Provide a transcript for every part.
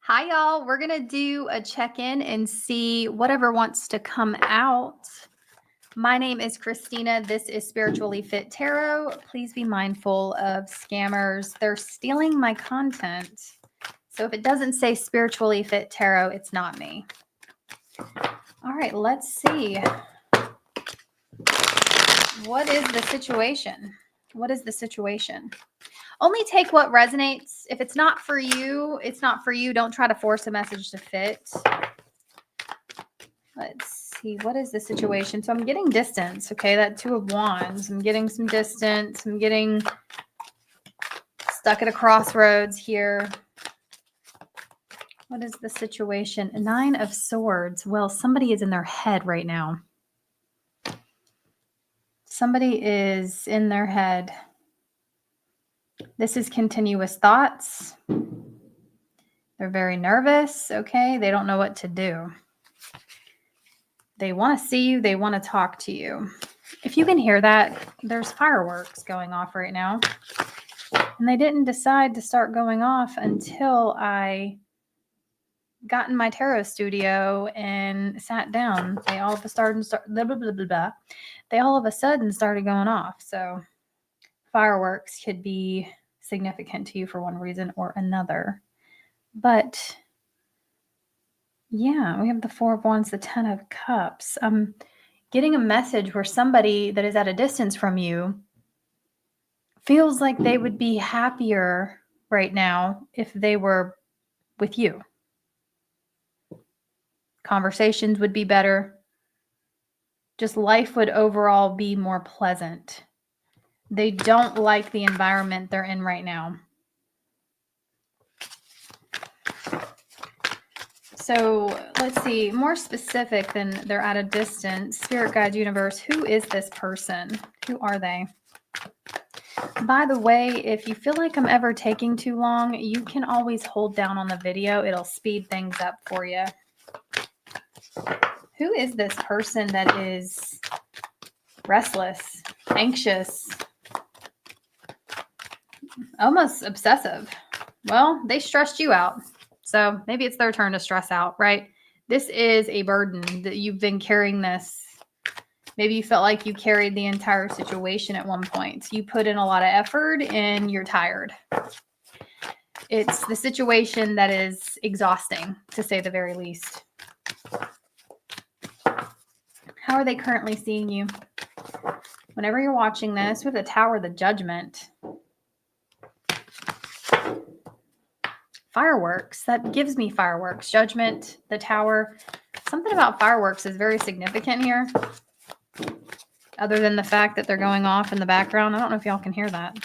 Hi, y'all. We're going to do a check in and see whatever wants to come out. My name is Christina. This is Spiritually Fit Tarot. Please be mindful of scammers. They're stealing my content. So if it doesn't say Spiritually Fit Tarot, it's not me. All right, let's see. What is the situation? What is the situation? Only take what resonates. If it's not for you, it's not for you. Don't try to force a message to fit. Let's see. What is the situation? So I'm getting distance. Okay, that Two of Wands. I'm getting some distance. I'm getting stuck at a crossroads here. What is the situation? Nine of Swords. Well, somebody is in their head right now. Somebody is in their head. This is continuous thoughts. They're very nervous. Okay, they don't know what to do. They want to see you. They want to talk to you. If you can hear that, there's fireworks going off right now. And they didn't decide to start going off until I got in my tarot studio and sat down. They all of a sudden They all of a sudden started going off. So fireworks could be significant to you for one reason or another. But yeah, we have the Four of Wands, the Ten of Cups. I'm getting a message where somebody that is at a distance from you feels like they would be happier right now if they were with you. Conversations would be better. Just life would overall be more pleasant. They don't like the environment they're in right now. So let's see, more specific than they're at a distance. Spirit guide, universe, who is this person? Who are they? By the way, if you feel like I'm ever taking too long, you can always hold down on the video. It'll speed things up for you. Who is this person that is restless, anxious, almost obsessive? Well, they stressed you out. So maybe it's their turn to stress out, right? This is a burden that you've been carrying this. Maybe you felt like you carried the entire situation at one point. You put in a lot of effort and you're tired. It's the situation that is exhausting, to say the very least. How are they currently seeing you? Whenever you're watching this, with the Tower, the Judgment. Fireworks. That gives me fireworks. Judgment, the Tower. Something about fireworks is very significant here. Other than the fact that they're going off in the background. I don't know if y'all can hear that.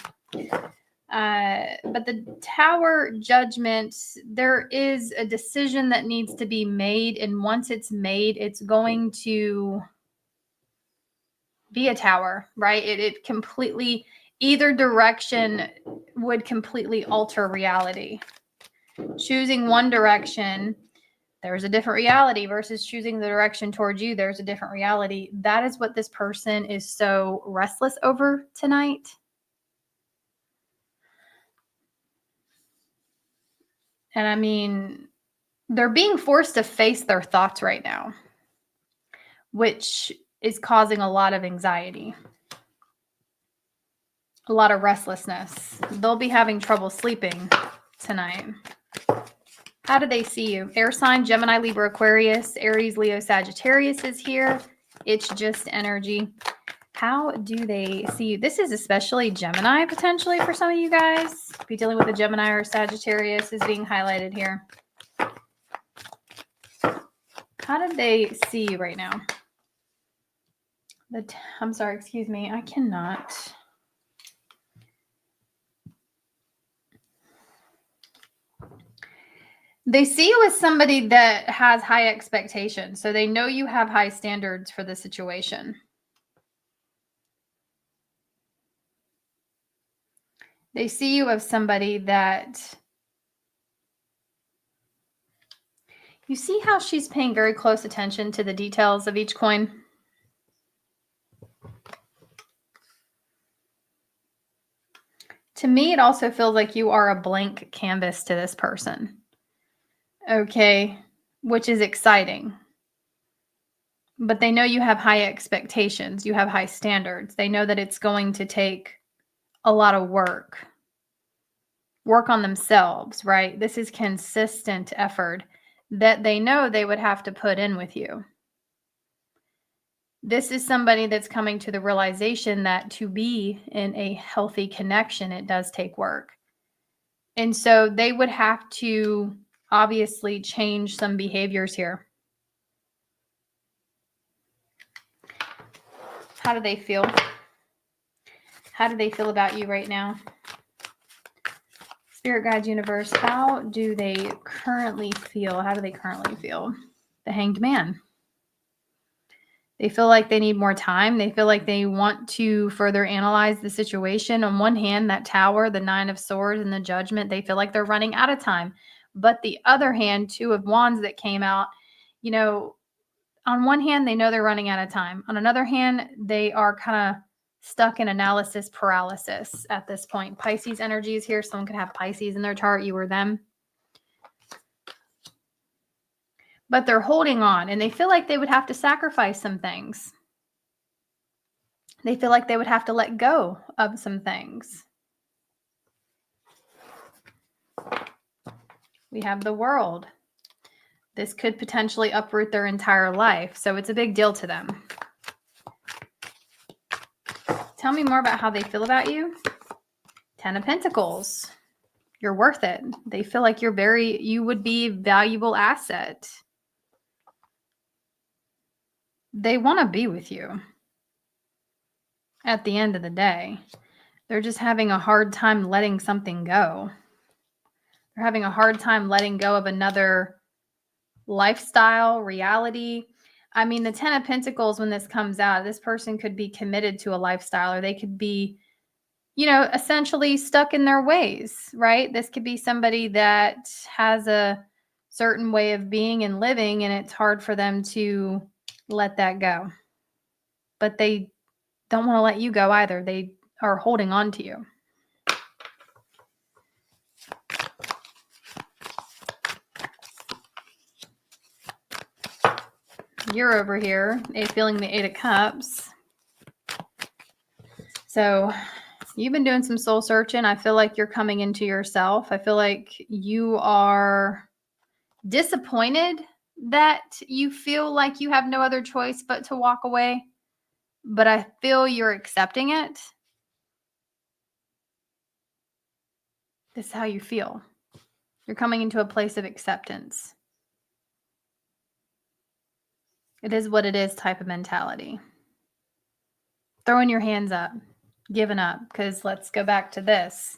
But the Tower, Judgment, there is a decision that needs to be made. And once it's made, it's going to be a tower, right? It completely, either direction would completely alter reality. Choosing one direction, there's a different reality, versus choosing the direction towards you, there's a different reality. That is what this person is so restless over tonight. And I mean, they're being forced to face their thoughts right now, which is causing a lot of anxiety, a lot of restlessness. They'll be having trouble sleeping tonight. How do they see you? Air sign, Gemini, Libra, Aquarius, Aries, Leo, Sagittarius is here. It's just energy. How do they see you? This is especially Gemini, potentially, for some of you guys. Be dealing with a Gemini or Sagittarius is being highlighted here. How did they see you right now? I'm sorry, excuse me. I cannot. They see you as somebody that has high expectations. So they know you have high standards for the situation. They see you as somebody that, you see how she's paying very close attention to the details of each coin? To me, it also feels like you are a blank canvas to this person. okay, which is exciting. But they know you have high expectations, you have high standards. They know that it's going to take a lot of work on themselves, right? This is consistent effort that they know they would have to put in with you. This is somebody that's coming to the realization that to be in a healthy connection, it does take work. And so they would have to obviously change some behaviors here. How do they feel? How do they feel about you right now? Spirit guides, universe, how do they currently feel? How do they currently feel? The Hanged Man. They feel like they need more time. They feel like they want to further analyze the situation. On one hand, that Tower, the Nine of Swords, and the Judgment, they feel like they're running out of time. But the other hand, Two of Wands that came out, you know, on one hand, they know they're running out of time. On another hand, they are kind of stuck in analysis paralysis at this point. Pisces energy is here. Someone could have Pisces in their chart, you or them. But they're holding on and they feel like they would have to sacrifice some things. They feel like they would have to let go of some things. We have the World. This could potentially uproot their entire life. So it's a big deal to them. Tell me more about how they feel about you. Ten of Pentacles. You're worth it. They feel like you would be a valuable asset. They want to be with you. At the end of the day, they're just having a hard time letting something go. They're having a hard time letting go of another lifestyle, reality. I mean, the Ten of Pentacles, when this comes out, this person could be committed to a lifestyle, or they could be, essentially stuck in their ways, right? This could be somebody that has a certain way of being and living, and it's hard for them to let that go. But they don't want to let you go either. They are holding on to you. You're over here, feeling the Eight of Cups. So you've been doing some soul searching. I feel like you're coming into yourself. I feel like you are disappointed that you feel like you have no other choice but to walk away. But I feel you're accepting it. This is how you feel. You're coming into a place of acceptance. It is what it is type of mentality. Throwing your hands up, giving up, because let's go back to this.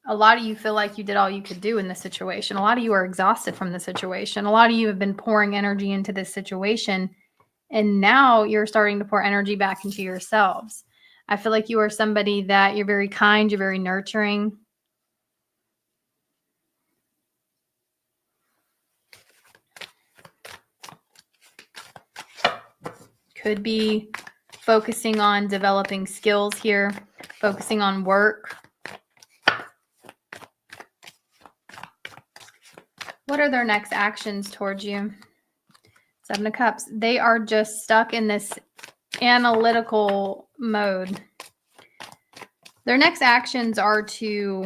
A lot of you feel like you did all you could do in this situation. A lot of you are exhausted from the situation. A lot of you have been pouring energy into this situation, and now you're starting to pour energy back into yourselves. I feel like you are somebody that you're very kind, you're very nurturing. Could be focusing on developing skills here, focusing on work. What are their next actions towards you? Seven of Cups. They are just stuck in this analytical mode. Their next actions are to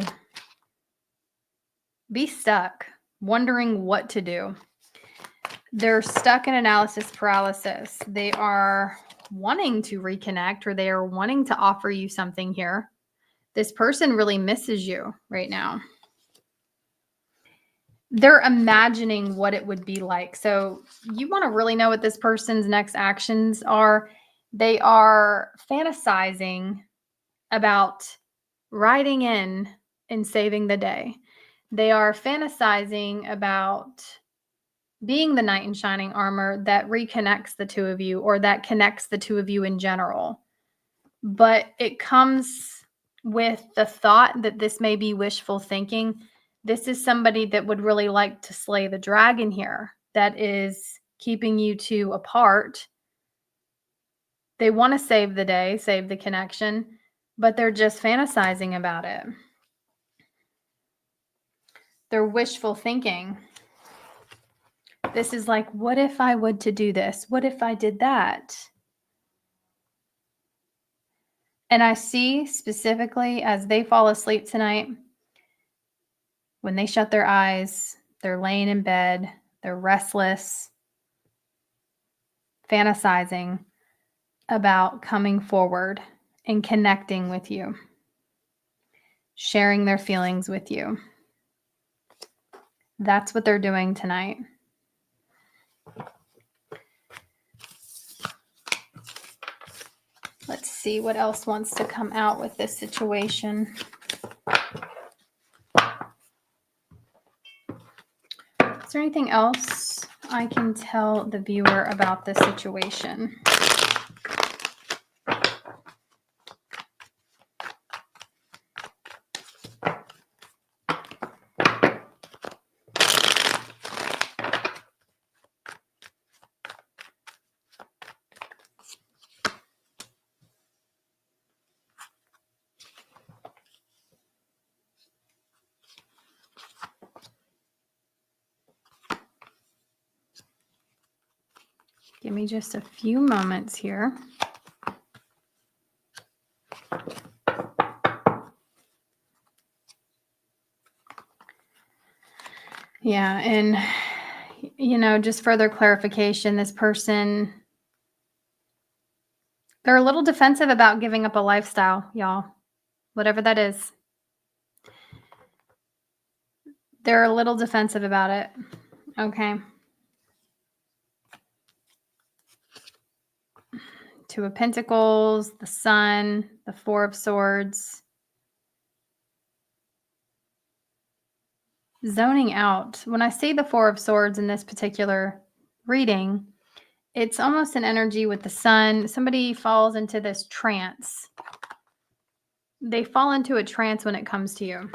be stuck, wondering what to do. They're stuck in analysis paralysis. They are wanting to reconnect, or they are wanting to offer you something here. This person really misses you right now. They're imagining what it would be like. So you want to really know what this person's next actions are. They are fantasizing about riding in and saving the day. They are fantasizing about being the knight in shining armor that reconnects the two of you, or that connects the two of you in general. But it comes with the thought that this may be wishful thinking. This is somebody that would really like to slay the dragon here, that is keeping you two apart. They want to save the day, save the connection, but they're just fantasizing about it. They're wishful thinking. This is like, what if I would to do this? What if I did that? And I see specifically as they fall asleep tonight, when they shut their eyes, they're laying in bed, they're restless, fantasizing about coming forward and connecting with you, sharing their feelings with you. That's what they're doing tonight. Let's see what else wants to come out with this situation. Is there anything else I can tell the viewer about this situation? Give me just a few moments here. Yeah, and just further clarification, this person, they're a little defensive about giving up a lifestyle, y'all. Whatever that is. They're a little defensive about it. Okay. Two of Pentacles, the Sun, the Four of Swords. Zoning out. When I see the Four of Swords in this particular reading, it's almost an energy with the Sun. Somebody falls into this trance. They fall into a trance when it comes to you.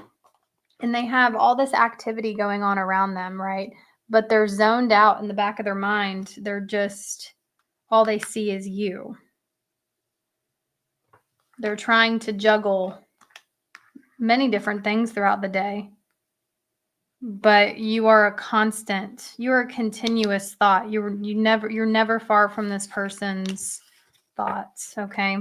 And they have all this activity going on around them, right? But they're zoned out in the back of their mind. They're just, all they see is you. They're trying to juggle many different things throughout the day. But you are a constant, you're a continuous thought. You're never far from this person's thoughts, okay?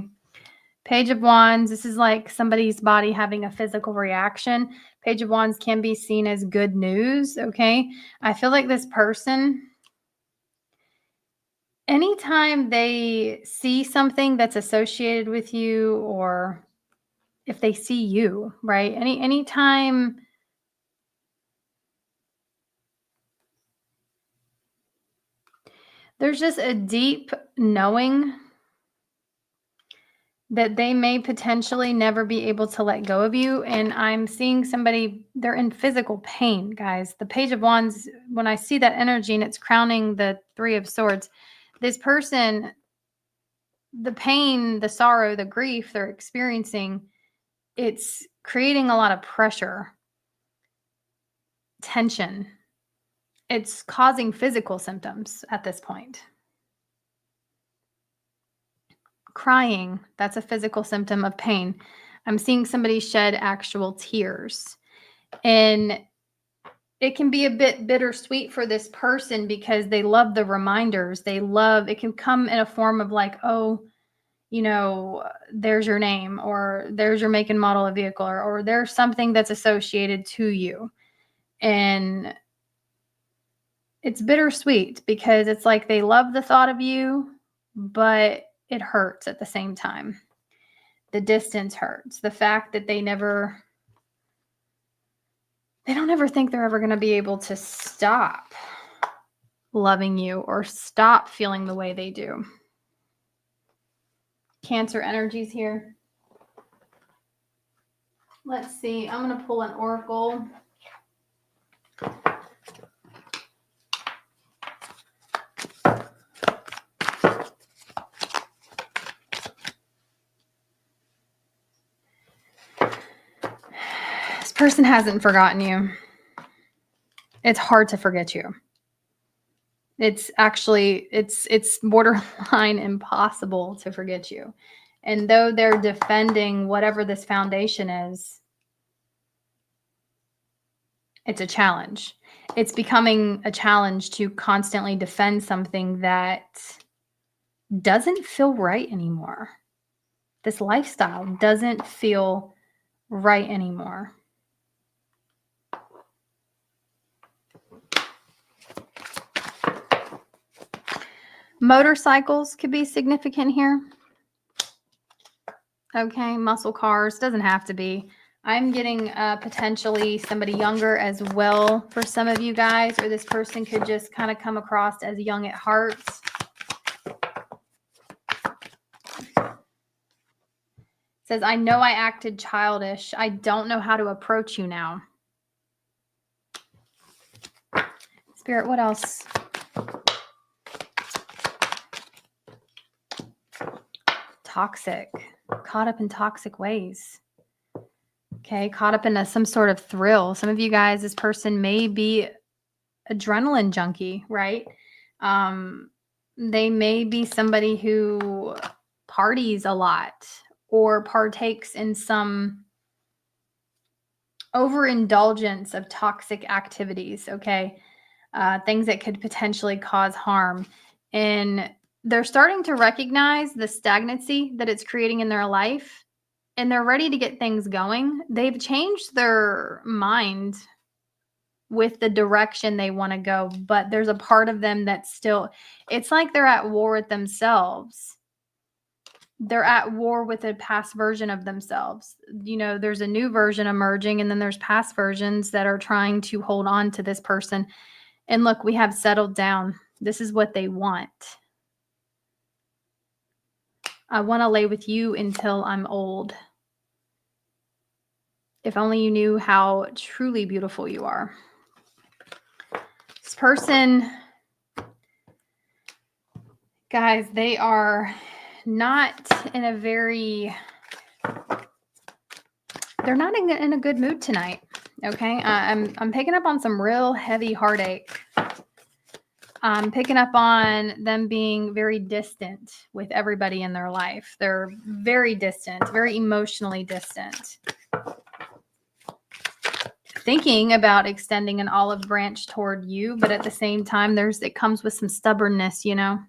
Page of Wands, this is like somebody's body having a physical reaction. Page of Wands can be seen as good news, okay? I feel like this person, anytime they see something that's associated with you, or if they see you, right? Anytime there's just a deep knowing that they may potentially never be able to let go of you. And I'm seeing somebody, they're in physical pain, guys. The Page of Wands, when I see that energy and it's crowning the Three of Swords, this person, the pain, the sorrow, the grief they're experiencing, it's creating a lot of pressure, tension. It's causing physical symptoms at this point. Crying, that's a physical symptom of pain. I'm seeing somebody shed actual tears. And it can be a bit bittersweet for this person because they love the reminders. It can come in a form of like, oh, there's your name, or there's your make and model of vehicle, or there's something that's associated to you. And it's bittersweet because it's like they love the thought of you, but it hurts at the same time. The distance hurts. The fact that they don't ever think they're ever going to be able to stop loving you or stop feeling the way they do. Cancer energies here. Let's see. I'm going to pull an oracle. This person hasn't forgotten you. It's hard to forget you. It's actually, it's borderline impossible to forget you. And though they're defending whatever this foundation is, It's a challenge. It's becoming a challenge to constantly defend something that doesn't feel right anymore. This lifestyle doesn't feel right anymore. Motorcycles could be significant here. Okay, muscle cars, doesn't have to be. I'm getting potentially somebody younger as well for some of you guys, or this person could just kind of come across as young at heart. Says, I know I acted childish. I don't know how to approach you now. Spirit, what else? Toxic. Caught up in toxic ways. Okay, caught up in some sort of thrill. Some of you guys, this person may be adrenaline junkie, right? They may be somebody who parties a lot or partakes in some overindulgence of toxic activities, okay? Things that could potentially cause harm. And they're starting to recognize the stagnancy that it's creating in their life, and they're ready to get things going. They've changed their mind with the direction they want to go, but there's a part of them that's still, it's like they're at war with themselves. They're at war with a past version of themselves. You know, there's a new version emerging, and then there's past versions that are trying to hold on to this person. And look, we have settled down. This is what they want. I want to lay with you until I'm old. If only you knew how truly beautiful you are. This person, guys, they are not in a very, they're not in a good mood tonight. Okay. I'm picking up on some real heavy heartache. I'm picking up on them being very distant with everybody in their life. They're very distant, very emotionally distant. Thinking about extending an olive branch toward you, but at the same time, it comes with some stubbornness, you know.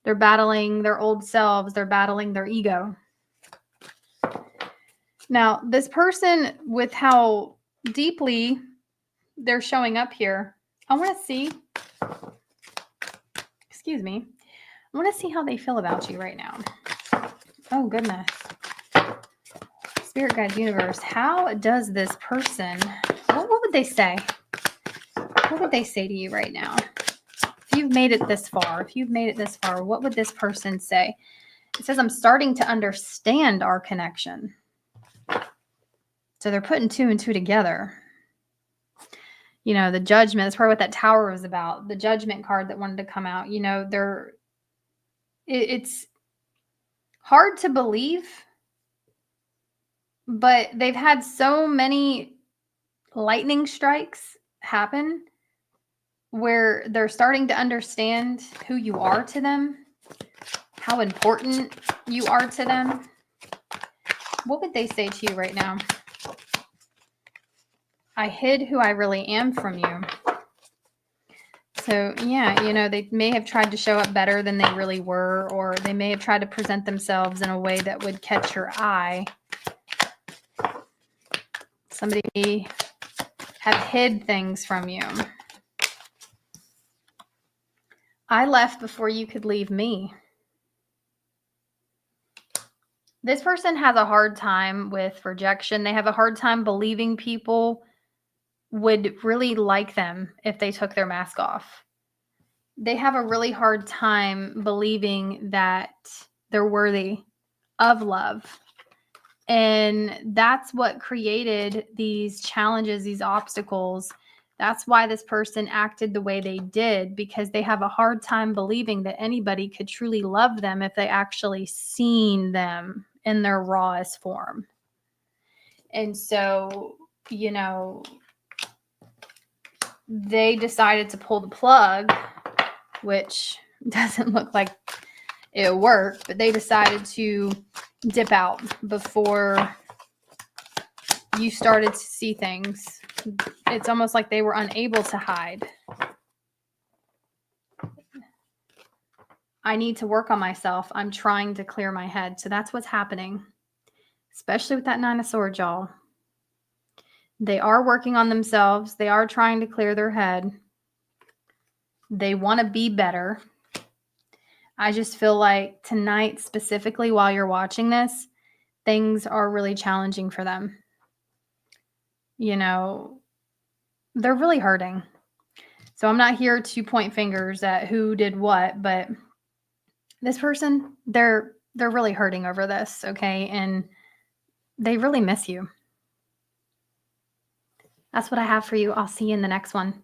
They're battling their old selves. They're battling their ego. Now, this person, with how deeply they're showing up here, I want to see, excuse me, I want to see how they feel about you right now. Oh, goodness. Spirit guides, universe, how does this person, what would they say? What would they say to you right now? If you've made it this far, what would this person say? It says, I'm starting to understand our connection. So they're putting two and two together. You know, the judgment, that's probably what that tower was about. The judgment card that wanted to come out. You know, it's hard to believe, but they've had so many lightning strikes happen where they're starting to understand who you are to them, how important you are to them. What would they say to you right now? I hid who I really am from you. So, yeah, you know, they may have tried to show up better than they really were, or they may have tried to present themselves in a way that would catch your eye. Somebody may have hid things from you. I left before you could leave me. This person has a hard time with rejection. They have a hard time believing people would really like them if they took their mask off. They have a really hard time believing that they're worthy of love. And that's what created these challenges, these obstacles. That's why this person acted the way they did, because they have a hard time believing that anybody could truly love them if they actually seen them in their rawest form. And so, you know, they decided to pull the plug, which doesn't look like it worked, but they decided to dip out before you started to see things. It's almost like they were unable to hide. I need to work on myself. I'm trying to clear my head. So that's what's happening, especially with that Nine of Swords, y'all. They are working on themselves. They are trying to clear their head. They want to be better. I just feel like tonight, specifically while you're watching this, things are really challenging for them. You know, they're really hurting. So I'm not here to point fingers at who did what, but this person, they're really hurting over this, okay? And they really miss you. That's what I have for you. I'll see you in the next one.